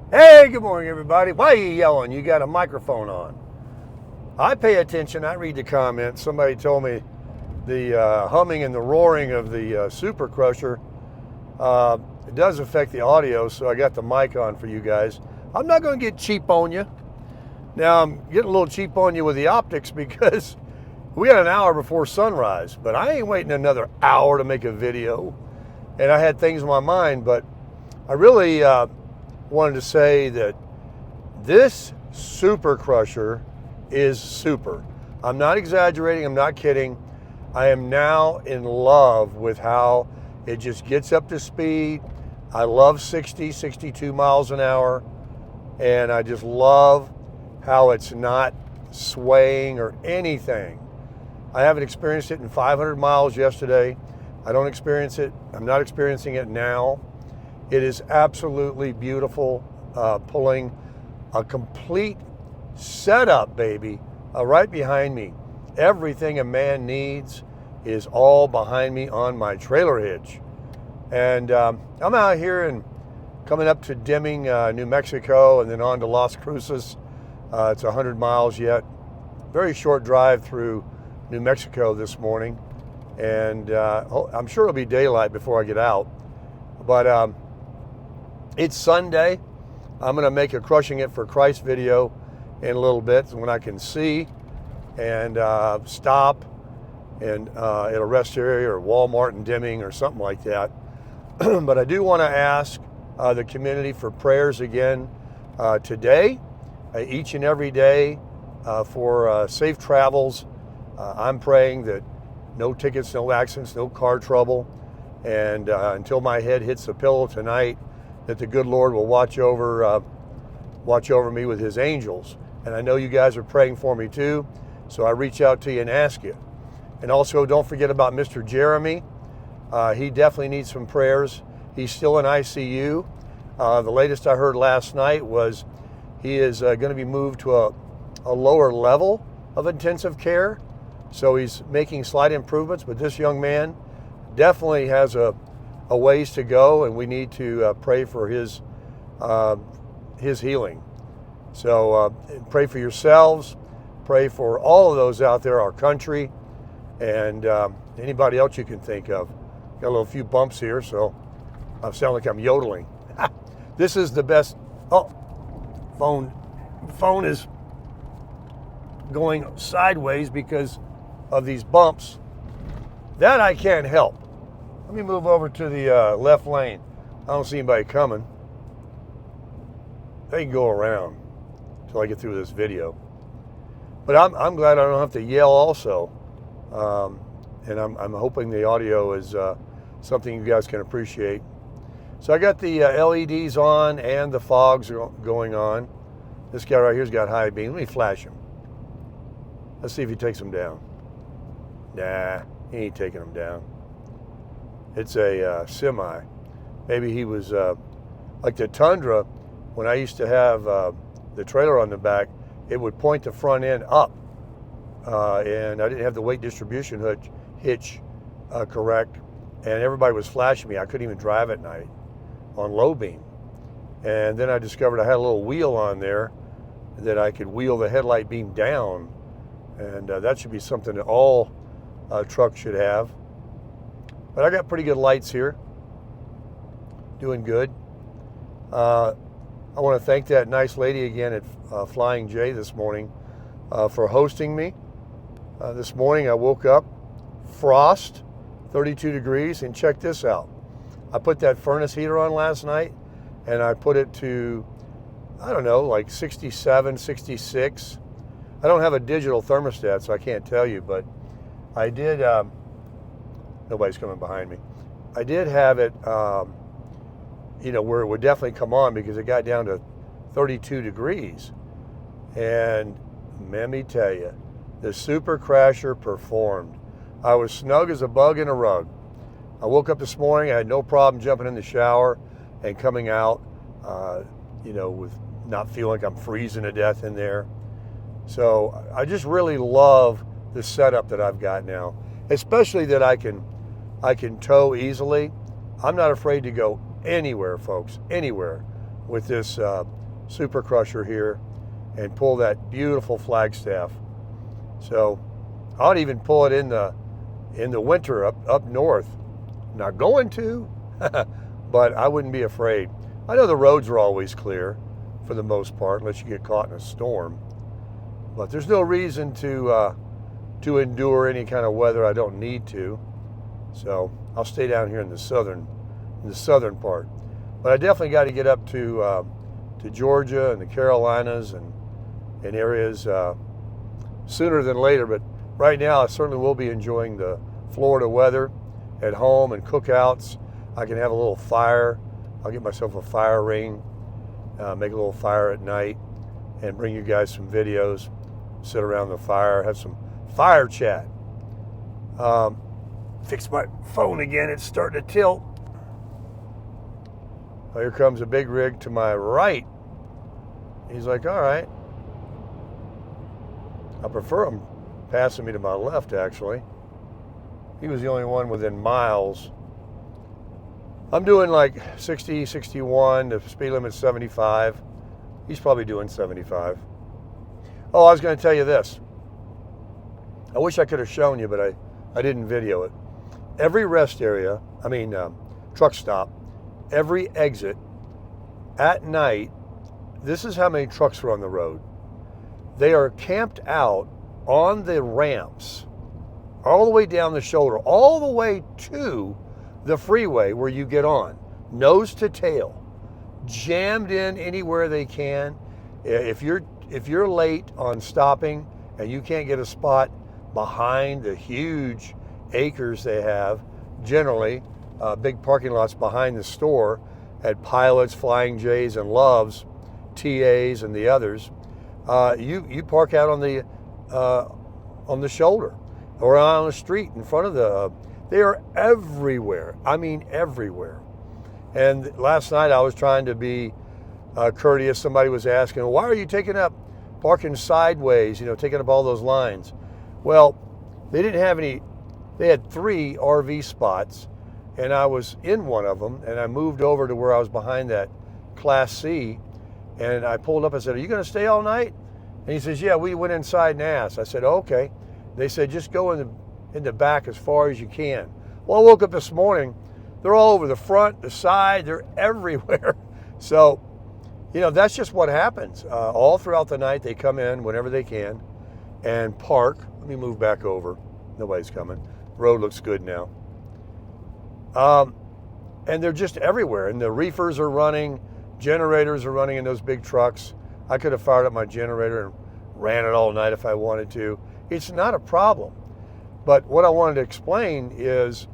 Hey, good morning, everybody. Why are you yelling? You got a microphone on. I pay attention. I read the comments. Somebody told me the humming and the roaring of the Super Crusher it does affect the audio, so I got the mic on for you guys. I'm not going to get cheap on you. Now, I'm getting a little cheap on you with the optics because we got an hour before sunrise, but I ain't waiting another hour to make a video. And I had things in my mind, but I really wanted to say that this Super Crusher is super. I'm not exaggerating, I'm not kidding. I am now in love with how it just gets up to speed. I love 60, 62 miles an hour, and I just love how it's not swaying or anything. I haven't experienced it in 500 miles yesterday. I don't experience it, I'm not experiencing it now. It is absolutely beautiful, pulling a complete setup, baby, right behind me. Everything a man needs is all behind me on my trailer hitch. And I'm out here and coming up to Deming, New Mexico, and then on to Las Cruces. It's 100 miles yet. Very short drive through New Mexico this morning. And I'm sure it'll be daylight before I get out. But it's Sunday. I'm going to make a Crushing It for Christ video in a little bit when I can see and stop and at a rest area or Walmart in Deming or something like that. But I do want to ask the community for prayers again today, each and every day for safe travels. I'm praying that no tickets, no accidents, no car trouble. And until my head hits the pillow tonight, that the good Lord will watch over me with his angels. And I know you guys are praying for me too, so I reach out to you and ask you. And also don't forget about Mr. Jeremy. He definitely needs some prayers. He's still in ICU. The latest I heard last night was he is going to be moved to a lower level of intensive care. So he's making slight improvements, but this young man definitely has a ways to go, and we need to pray for his healing. So pray for yourselves, pray for all of those out there, our country, and anybody else you can think of. Got a little few bumps here, so I sound like I'm yodeling. This is the best. Oh, phone is going sideways because of these bumps. That I can't help. Let me move over to the left lane. I don't see anybody coming. They can go around until I get through this video. But I'm glad I don't have to yell also. And I'm hoping the audio is something you guys can appreciate. So I got the LEDs on and the fogs going on. This guy right here's got high beam. Let me flash him. Let's see if he takes them down. Nah, he ain't taking them down. It's a semi. Maybe he was like the Tundra. When I used to have the trailer on the back, it would point the front end up, and I didn't have the weight distribution hitch correct, and everybody was flashing me. I couldn't even drive at night on low beam. And then I discovered I had a little wheel on there that I could wheel the headlight beam down, and that should be something that all trucks should have. But I got pretty good lights here. Doing good. I want to thank that nice lady again at Flying J this morning for hosting me. This morning I woke up, frost, 32 degrees, and check this out. I put that furnace heater on last night, and I put it to, I don't know, like 67, 66. I don't have a digital thermostat, so I can't tell you, but I did. Nobody's coming behind me. I did have it, where it would definitely come on because it got down to 32 degrees. And let me tell you, the Super Crusher performed. I was snug as a bug in a rug. I woke up this morning, I had no problem jumping in the shower and coming out, with not feeling like I'm freezing to death in there. So I just really love the setup that I've got now, especially that I can tow easily. I'm not afraid to go anywhere, folks, anywhere with this Super Crusher here and pull that beautiful Flagstaff. So I'd even pull it in the winter up north. Not going to, but I wouldn't be afraid. I know the roads are always clear for the most part, unless you get caught in a storm. But there's no reason to endure any kind of weather I don't need to. So I'll stay down here in the southern part. But I definitely got to get up to Georgia and the Carolinas and areas sooner than later. But right now, I certainly will be enjoying the Florida weather at home and cookouts. I can have a little fire. I'll get myself a fire ring, make a little fire at night, and bring you guys some videos. Sit around the fire, have some fire chat. Fix my phone again. It's starting to tilt. Oh, here comes a big rig to my right. He's like, all right. I prefer him passing me to my left, actually. He was the only one within miles. I'm doing like 60, 61. The speed limit's 75. He's probably doing 75. Oh, I was going to tell you this. I wish I could have shown you, but I didn't video it. Every rest area, truck stop, every exit at night, this is how many trucks are on the road. They are camped out on the ramps, all the way down the shoulder, all the way to the freeway where you get on, nose to tail, jammed in anywhere they can. If you're late on stopping and you can't get a spot behind the huge acres they have, generally big parking lots behind the store at Pilots, Flying J's, and Loves, TAs, and the others, you park out on the shoulder or on the street in front of the. They are everywhere. I mean, everywhere. And last night I was trying to be courteous. Somebody was asking, "Why are you parking sideways? Taking up all those lines?" Well, they didn't have any. They had 3 RV spots, and I was in one of them, and I moved over to where I was behind that Class C, and I pulled up and said, "Are you going to stay all night?" And he says, "Yeah, we went inside and asked." I said, "Okay." They said, "Just go in the back as far as you can." Well, I woke up this morning, they're all over the front, the side, they're everywhere. So, that's just what happens. All throughout the night, they come in whenever they can and park. Let me move back over. Nobody's coming. Road looks good now. And they're just everywhere. And the reefers are running, generators are running in those big trucks. I could have fired up my generator and ran it all night if I wanted to. It's not a problem. But what I wanted to explain is,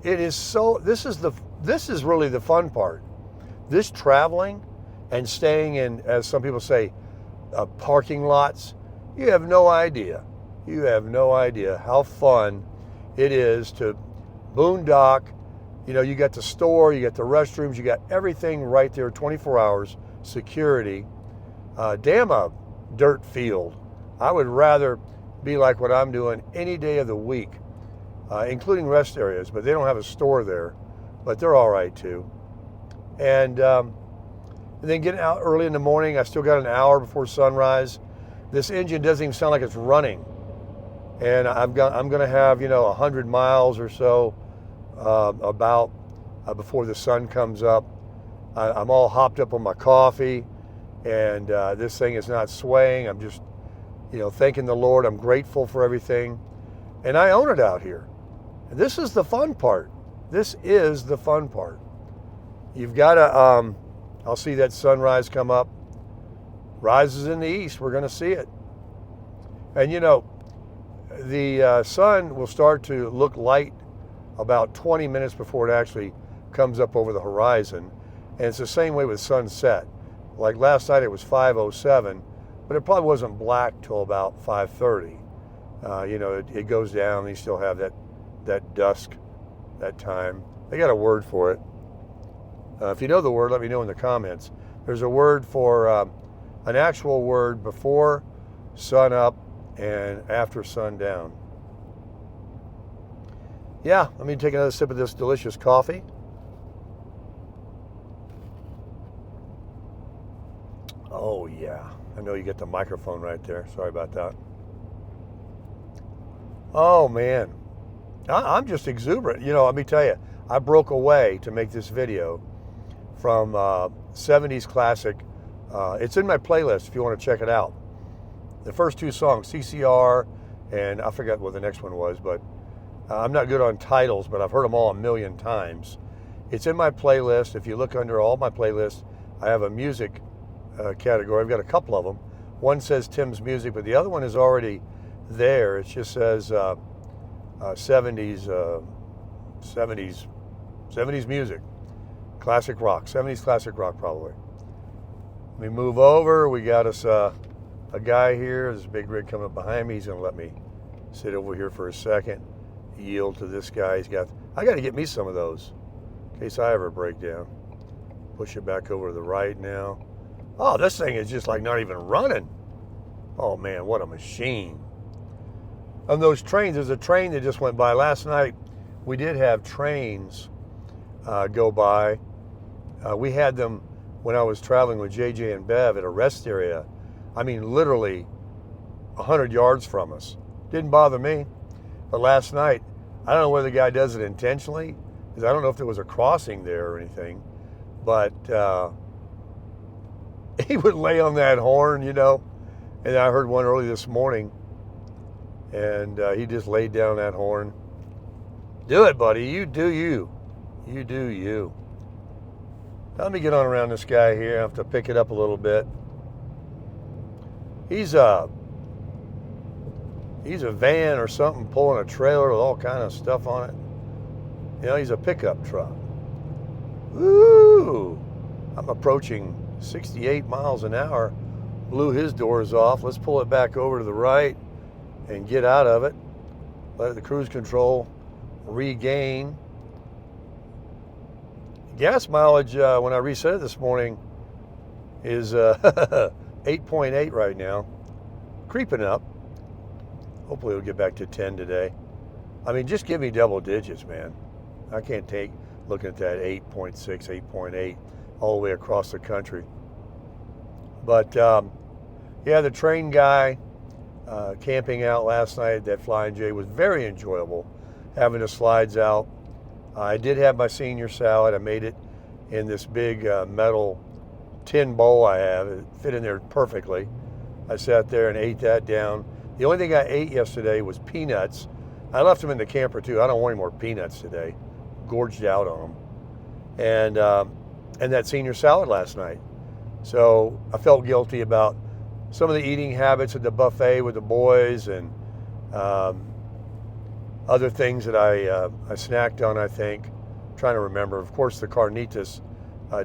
this is really the fun part. This traveling and staying in, as some people say, parking lots, you have no idea. You have no idea how fun it is to boondock. You got the store, you got the restrooms, you got everything right there, 24 hours, security. Damn a dirt field. I would rather be like what I'm doing any day of the week, including rest areas, but they don't have a store there, but they're all right too. And then getting out early in the morning, I still got an hour before sunrise. This engine doesn't even sound like it's running. And I'm going to have, 100 miles or so before the sun comes up. I'm all hopped up on my coffee, and this thing is not swaying. I'm just, thanking the Lord. I'm grateful for everything. And I own it out here. And this is the fun part. This is the fun part. You've got to, I'll see that sunrise come up. Rises in the east. We're going to see it. And, the sun will start to look light about 20 minutes before it actually comes up over the horizon. And it's the same way with sunset. Like last night it was 5:07, but it probably wasn't black till about 5:30. It goes down and you still have that dusk, that time. They got a word for it. If you know the word, let me know in the comments. There's a word for an actual word before sun up and after sundown. Yeah, let me take another sip of this delicious coffee. Oh yeah, I know you get the microphone right there. Sorry about that. Oh man, I'm just exuberant. You know, let me tell you, I broke away to make this video from 70s classic. It's in my playlist if you want to check it out. The first two songs, CCR, and I forgot what the next one was, but I'm not good on titles, but I've heard them all a million times. It's in my playlist. If you look under all my playlists, I have a music category. I've got a couple of them. One says Tim's Music, but the other one is already there. It just says 70s music, classic rock, 70s classic rock probably. We move over. We got us a guy here. There's a big rig coming up behind me. He's going to let me sit over here for a second. Yield to this guy. I got to get me some of those in case I ever break down. Push it back over to the right now. Oh, this thing is just like not even running. Oh man, what a machine. On those trains, there's a train that just went by. Last night, we did have trains go by. We had them when I was traveling with JJ and Bev at a rest area. I mean, literally 100 yards from us. Didn't bother me. But last night, I don't know whether the guy does it intentionally, because I don't know if there was a crossing there or anything, but he would lay on that horn, you know. And I heard one early this morning, and he just laid down that horn. Do it, buddy. You do you. You do you. Let me get on around this guy here. I have to pick it up a little bit. He's a van or something pulling a trailer with all kind of stuff on it. You know, he's a pickup truck. Woo! I'm approaching 68 miles an hour. Blew his doors off. Let's pull it back over to the right and get out of it. Let the cruise control regain. Gas mileage, when I reset it this morning, is 8.8 right now. Creeping up. Hopefully it'll get back to 10 today. I mean, just give me double digits, man. I can't take looking at that 8.6, 8.8 all the way across the country. But yeah, the train guy camping out last night at that Flying J was very enjoyable, having the slides out. I did have my senior salad. I made it in this big metal tin bowl I have. It fit in there perfectly. I sat there and ate that down. The only thing I ate yesterday was peanuts. I left them in the camper too. I don't want any more peanuts today. Gorged out on them. And that senior salad last night. So I felt guilty about some of the eating habits at the buffet with the boys and other things that I snacked on, I think. I'm trying to remember. Of course, the carnitas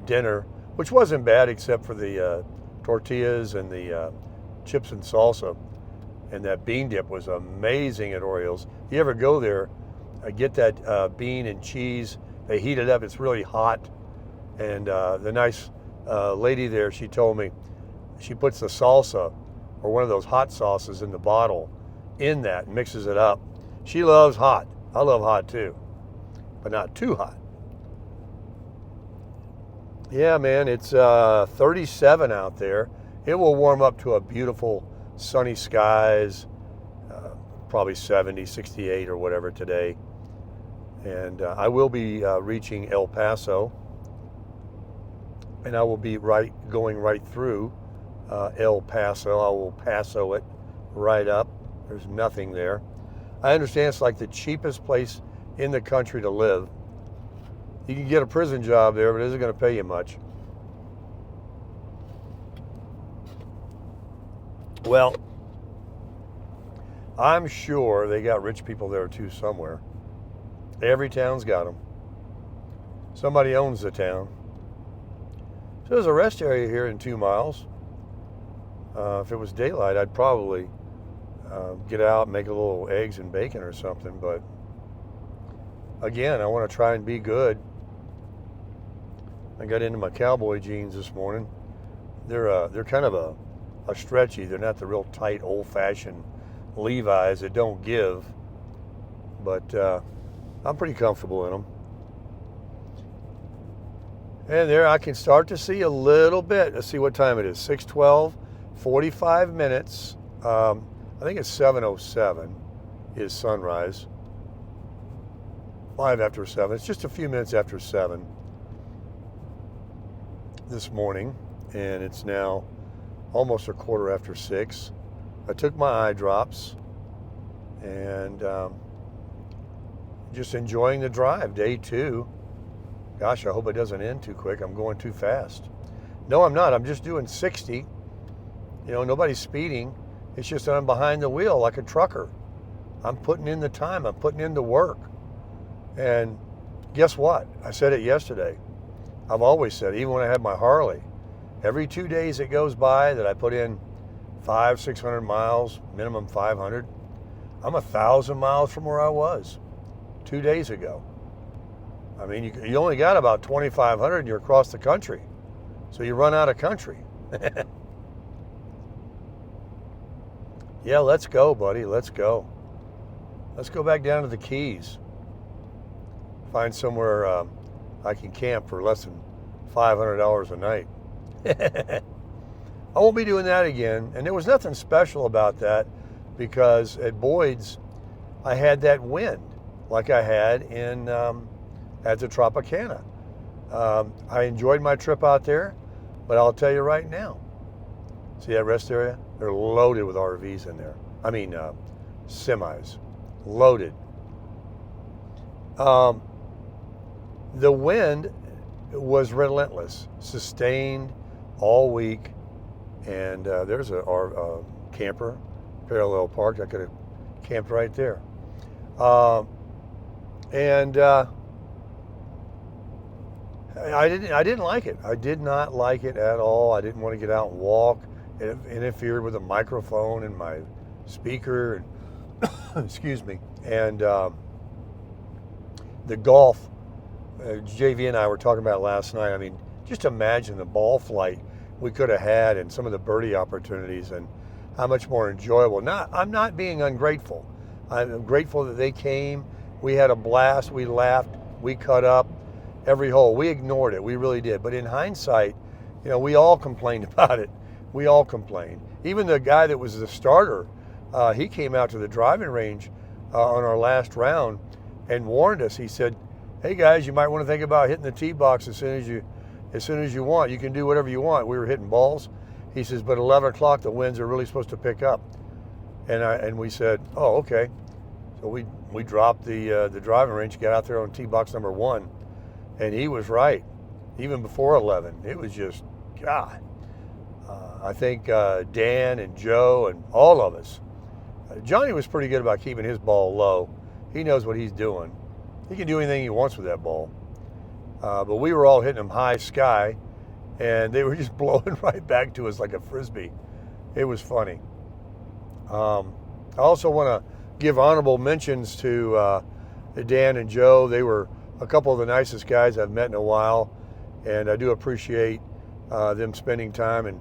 dinner, which wasn't bad except for the tortillas and the chips and salsa. And that bean dip was amazing at Orioles. If you ever go there, get that bean and cheese. They heat it up. It's really hot. And the nice lady there, she told me she puts the salsa or one of those hot sauces in the bottle in that and mixes it up. She loves hot. I love hot too, but not too hot. Yeah, man, it's 37 out there. It will warm up to a beautiful sunny skies, probably 70, 68 or whatever today. And I will be reaching El Paso, and I will be going right through El Paso. I will Paso it right up. There's nothing there. I understand it's like the cheapest place in the country to live. You can get a prison job there, but it isn't going to pay you much. Well, I'm sure they got rich people there too somewhere. Every town's got them. Somebody owns the town. So there's a rest area here in 2 miles. If it was daylight, I'd probably get out and make a little eggs and bacon or something. But again, I want to try and be good. I got into my cowboy jeans this morning. They're kind of a stretchy. They're not the real tight, old-fashioned Levi's that don't give. But I'm pretty comfortable in them. And there I can start to see a little bit. Let's see what time it is. 6:12, 45 minutes. I think it's 7:07 is sunrise. 5 after 7. It's just a few minutes after 7 this morning. And it's now almost a quarter after 6. I took my eye drops and just enjoying the drive. Day 2. Gosh, I hope it doesn't end too quick. I'm going too fast. No, I'm not. I'm just doing 60. You know, nobody's speeding. It's just that I'm behind the wheel like a trucker. I'm putting in the time. I'm putting in the work. And guess what? I said it yesterday. I've always said, even when I had my Harley, every 2 days it goes by that I put in 500-600 miles, minimum 500, I'm 1,000 miles from where I was 2 days ago. I mean, you only got about 2,500 and you're across the country. So you run out of country. Yeah, let's go, buddy. Let's go. Let's go back down to the Keys. Find somewhere I can camp for less than $500 a night. I won't be doing that again. And there was nothing special about that because at Boyd's, I had that wind like I had in at the Tropicana. I enjoyed my trip out there, but I'll tell you right now, see that rest area? They're loaded with RVs in there. I mean, semis, loaded. The wind was relentless, sustained all week, and there's a camper, parallel parked. I could have camped right there. I didn't like it. I did not like it at all. I didn't want to get out and walk. It interfered with the microphone and my speaker. And excuse me. And the golf, JV and I were talking about last night. I mean, just imagine the ball flight we could have had and some of the birdie opportunities and how much more enjoyable. I'm not being ungrateful. I'm grateful that they came. We had a blast. We laughed. We cut up every hole. We ignored it. We really did. But in hindsight, you know, we all complained about it. We all complained. Even the guy that was the starter, he came out to the driving range on our last round and warned us. He said, "Hey guys, you might want to think about hitting the tee box as soon as you want. You can do whatever you want." We were hitting balls. He says, "But 11 o'clock, the winds are really supposed to pick up." And we said, "Oh, okay." So we dropped the driving range, got out there on tee box number 1, and he was right. Even before 11, it was just, God. I think Dan and Joe and all of us. Johnny was pretty good about keeping his ball low. He knows what he's doing. He can do anything he wants with that ball. But we were all hitting them high sky, and they were just blowing right back to us like a Frisbee. It was funny. I also want to give honorable mentions to Dan and Joe. They were a couple of the nicest guys I've met in a while, and I do appreciate them spending time and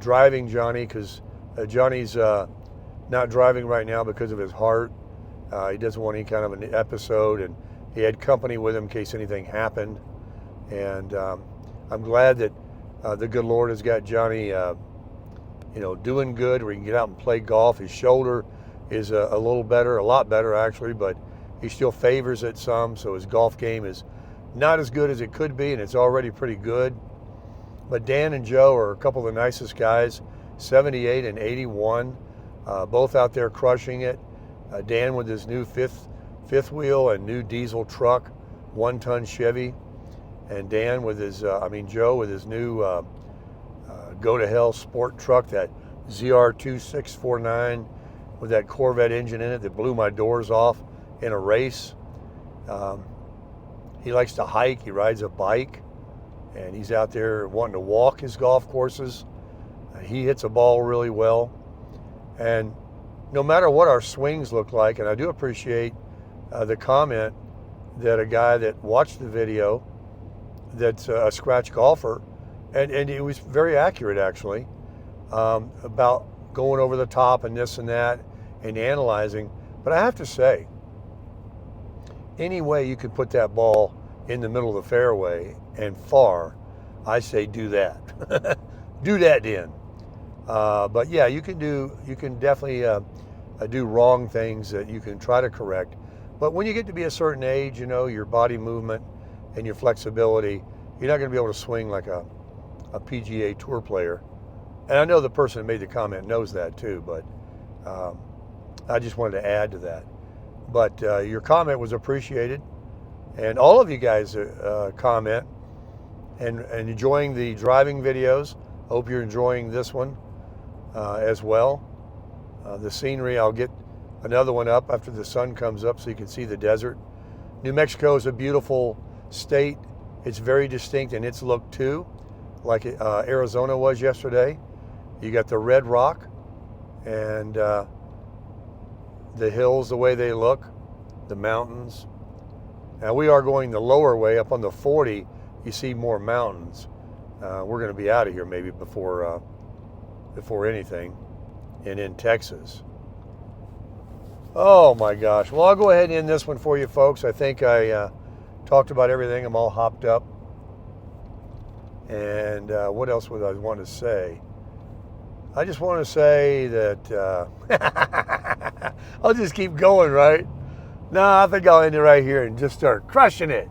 driving Johnny, because Johnny's not driving right now because of his heart. He doesn't want any kind of an episode, and he had company with him in case anything happened. And I'm glad that the good Lord has got Johnny, doing good, where he can get out and play golf. His shoulder is a little better, a lot better actually, but he still favors it some, so his golf game is not as good as it could be, and it's already pretty good. But Dan and Joe are a couple of the nicest guys, 78 and 81, both out there crushing it. Dan with his new fifth wheel and new diesel truck, 1-ton Chevy, and Dan with his, Joe with his new Go to Hell sport truck, that ZR2649 with that Corvette engine in it that blew my doors off in a race. He likes to hike, he rides a bike, and he's out there wanting to walk his golf courses. He hits a ball really well. And no matter what our swings look like, and I do appreciate the comment that a guy that watched the video, that's a scratch golfer, and it was very accurate actually, about going over the top and this and that and analyzing. But I have to say, any way you could put that ball in the middle of the fairway and far, I say do that. Do that then. But yeah, you can definitely do wrong things that you can try to correct. But when you get to be a certain age, you know, your body movement and your flexibility, you're not going to be able to swing like a PGA Tour player. And I know the person who made the comment knows that too, but I just wanted to add to that. But your comment was appreciated, and all of you guys comment and enjoying the driving videos. Hope you're enjoying this one as well. The scenery, I'll get another one up after the sun comes up so you can see the desert. New Mexico is a beautiful state. It's very distinct in its look too, like Arizona was yesterday. You got the red rock and the hills, the way they look, the mountains. Now we are going the lower way up on the 40. You see more mountains. We're going to be out of here maybe before anything, and in Texas. Oh my gosh. Well, I'll go ahead and end this one for you folks. I think I talked about everything. I'm all hopped up. And what else would I want to say? I just want to say that I'll just keep going, right? No, I think I'll end it right here and just start crushing it.